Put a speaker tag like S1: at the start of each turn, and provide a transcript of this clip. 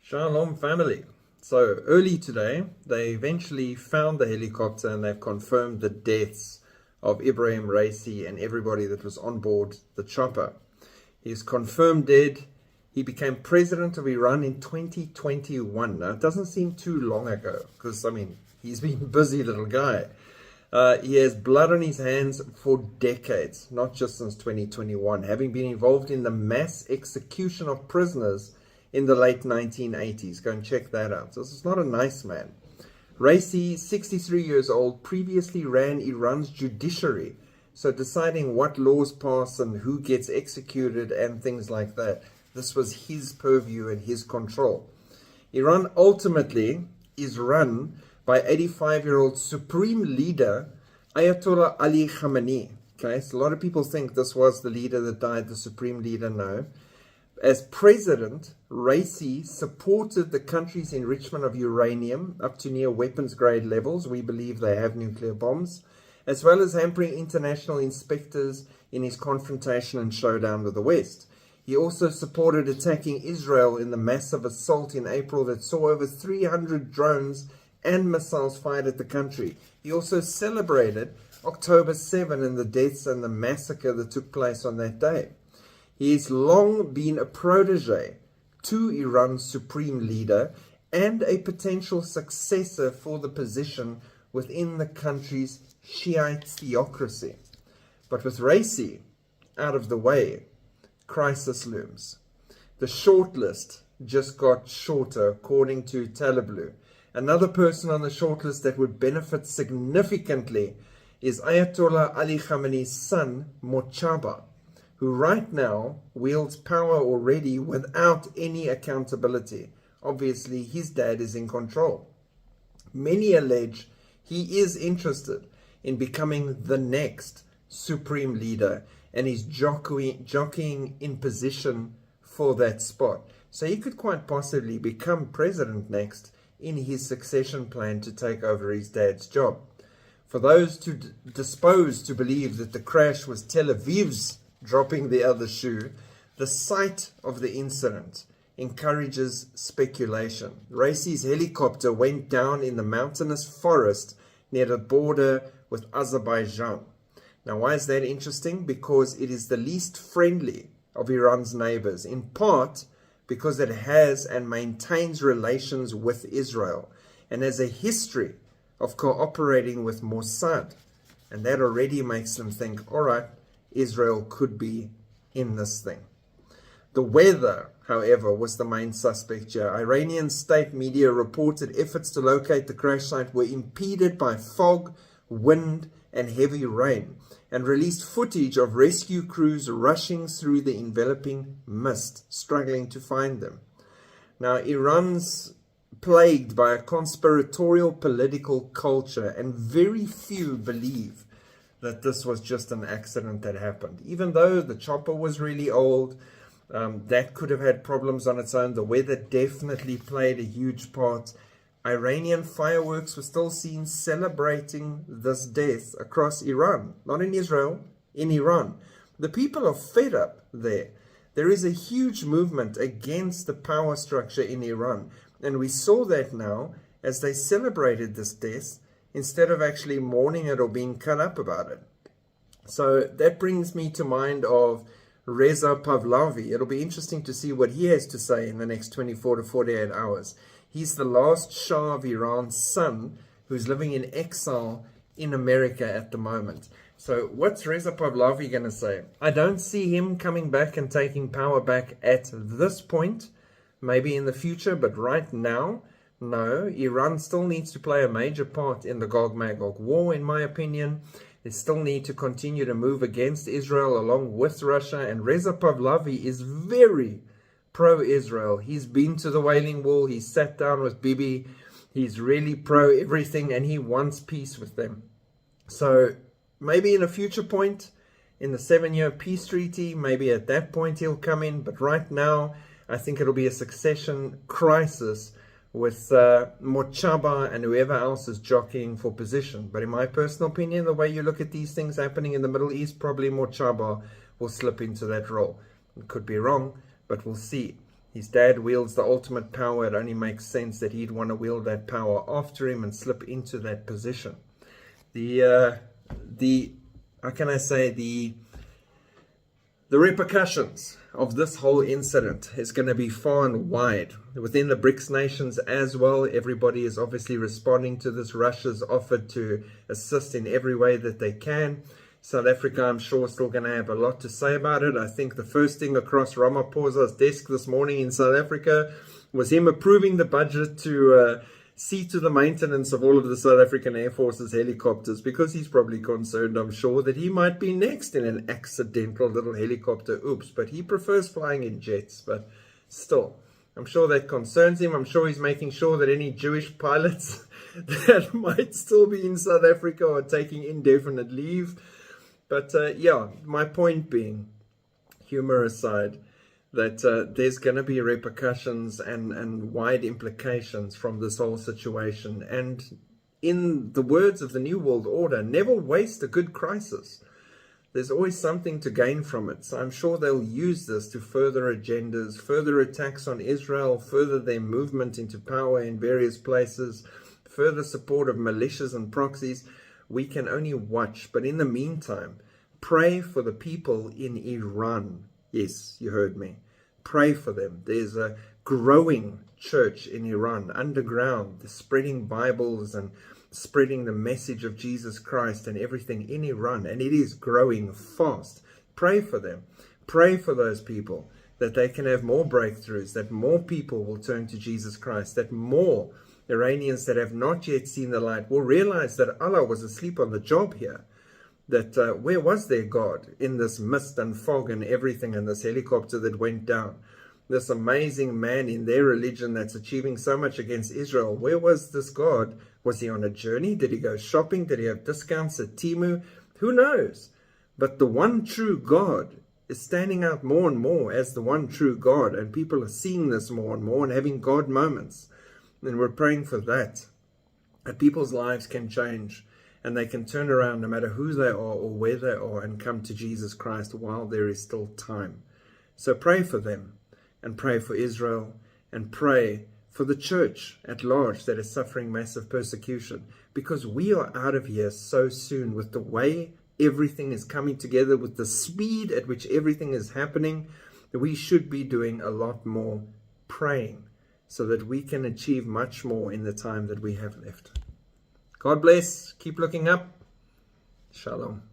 S1: Shalom family. So early today, they eventually found the helicopter and they've confirmed the deaths of Ibrahim Raisi and everybody that was on board the chopper. He's confirmed dead. He became president of Iran in 2021. Now, it doesn't seem too long ago because, he's been a busy little guy. He has blood on his hands for decades, not just since 2021, having been involved in the mass execution of prisoners in the late 1980s. Go and check that out. This is not a nice man. Raisi, 63 years old, previously ran Iran's judiciary, so deciding what laws pass and who gets executed and things like that. This was his purview and his control. Iran ultimately is run by 85-year-old Supreme Leader Ayatollah Ali Khamenei. Okay, so a lot of people think this was the leader that died, the Supreme Leader. No. As president, Raisi supported the country's enrichment of uranium up to near weapons-grade levels. We believe they have nuclear bombs, as well as hampering international inspectors in his confrontation and showdown with the West. He also supported attacking Israel in the massive assault in April that saw over 300 drones and missiles fired at the country. He also celebrated October 7 and the deaths and the massacre that took place on that day. He has long been a protege to Iran's supreme leader and a potential successor for the position within the country's Shiite theocracy. But with Raisi out of the way, crisis looms. The shortlist just got shorter, according to Taliblu. Another person on the shortlist that would benefit significantly is Ayatollah Ali Khamenei's son, Mojtaba, who right now wields power already without any accountability. Obviously, his dad is in control. Many allege he is interested in becoming the next supreme leader and is jockeying in position for that spot. So he could quite possibly become president next in his succession plan to take over his dad's job. For those disposed to believe that the crash was Tel Aviv's dropping the other shoe, the site of the incident encourages speculation. Raisi's helicopter went down in the mountainous forest near the border with Azerbaijan. Now, why is that interesting? Because it is the least friendly of Iran's neighbors, in part because it has and maintains relations with Israel and has a history of cooperating with Mossad. And that already makes them think, all right, Israel could be in this thing. The weather, however, was the main suspect here. Iranian state media reported efforts to locate the crash site were impeded by fog, wind, and heavy rain, and released footage of rescue crews rushing through the enveloping mist, struggling to find them. Now, Iran's plagued by a conspiratorial political culture, and very few believe that this was just an accident that happened. Even though the chopper was really old, that could have had problems on its own. The weather definitely played a huge part. Iranian fireworks were still seen celebrating this death across Iran. Not in Israel, in Iran. The people are fed up there. There is a huge movement against the power structure in Iran. And we saw that now as they celebrated this death, instead of actually mourning it or being cut up about it. So that brings me to mind of Reza Pahlavi. It'll be interesting to see what he has to say in the next 24 to 48 hours. He's the last Shah of Iran's son who's living in exile in America at the moment. So what's Reza Pahlavi going to say? I don't see him coming back and taking power back at this point. Maybe in the future, but right now, no. Iran still needs to play a major part in the Gog-Magog war, in my opinion. They still need to continue to move against Israel along with Russia. And Reza Pahlavi is very pro-Israel. He's been to the Wailing Wall. He's sat down with Bibi. He's really pro-everything, and he wants peace with them. So maybe in a future point, in the 7-year peace treaty, maybe at that point he'll come in. But right now, I think it'll be a succession crisis with Mojtaba and whoever else is jockeying for position. But in my personal opinion, the way you look at these things happening in the Middle East, probably Mojtaba will slip into that role. It could be wrong, but we'll see. His dad wields the ultimate power. It only makes sense that he'd want to wield that power after him and slip into that position. How can I say, the repercussions of this whole incident is going to be far and wide. Within the BRICS nations as well, everybody is obviously responding to this. Russia's offered to assist in every way that they can. South Africa, I'm sure, is still going to have a lot to say about it. I think the first thing across Ramaphosa's desk this morning in South Africa was him approving the budget to see to the maintenance of all of the South African Air Force's helicopters, because he's probably concerned, I'm sure, that he might be next in an accidental little helicopter. Oops, but he prefers flying in jets. But still, I'm sure that concerns him. I'm sure he's making sure that any Jewish pilots that might still be in South Africa are taking indefinite leave. But yeah, my point being, humor aside, that there's going to be repercussions and wide implications from this whole situation. And in the words of the New World Order, never waste a good crisis. There's always something to gain from it. So I'm sure they'll use this to further agendas, further attacks on Israel, further their movement into power in various places, further support of militias and proxies. We can only watch. But in the meantime, pray for the people in Iran. Yes, you heard me. Pray for them. There's a growing church in Iran, underground, spreading Bibles and spreading the message of Jesus Christ and everything in Iran. And it is growing fast. Pray for them. Pray for those people, that they can have more breakthroughs, that more people will turn to Jesus Christ, that more Iranians that have not yet seen the light will realize that Allah was asleep on the job here. That where was their God in this mist and fog and everything, and this helicopter that went down? This amazing man in their religion that's achieving so much against Israel. Where was this God? Was he on a journey? Did he go shopping? Did he have discounts at Temu? Who knows? But the one true God is standing out more and more as the one true God. And people are seeing this more and more and having God moments. And we're praying for that people's lives can change. And they can turn around no matter who they are or where they are and come to Jesus Christ while there is still time. So pray for them, and pray for Israel, and pray for the church at large that is suffering massive persecution. Because we are out of here so soon with the way everything is coming together, with the speed at which everything is happening, that we should be doing a lot more praying so that we can achieve much more in the time that we have left. God bless. Keep looking up. Shalom.